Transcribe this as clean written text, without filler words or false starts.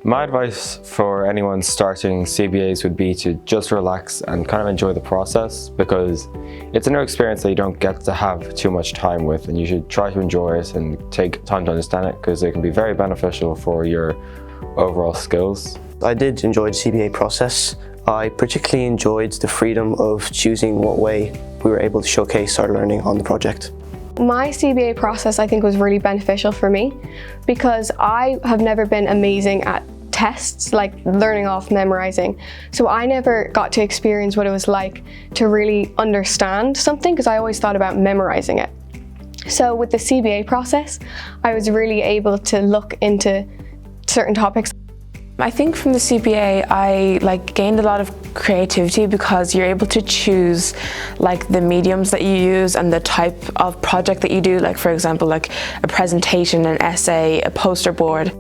My advice for anyone starting CBAs would be to just relax and kind of enjoy the process, because it's a new experience that you don't get to have too much time with, and you should try to enjoy it and take time to understand it, because it can be very beneficial for your overall skills. I did enjoy the CBA process. I particularly enjoyed the freedom of choosing what way we were able to showcase our learning on the project. My CBA process, I think, was really beneficial for me because I have never been amazing at tests, like learning off memorizing. So I never got to experience what it was like to really understand something, because I always thought about memorizing it. So with the CBA process, I was really able to look into certain topics. I think from the CBA I gained a lot of creativity, because you're able to choose the mediums that you use and the type of project that you do, for example a presentation, an essay, a poster board.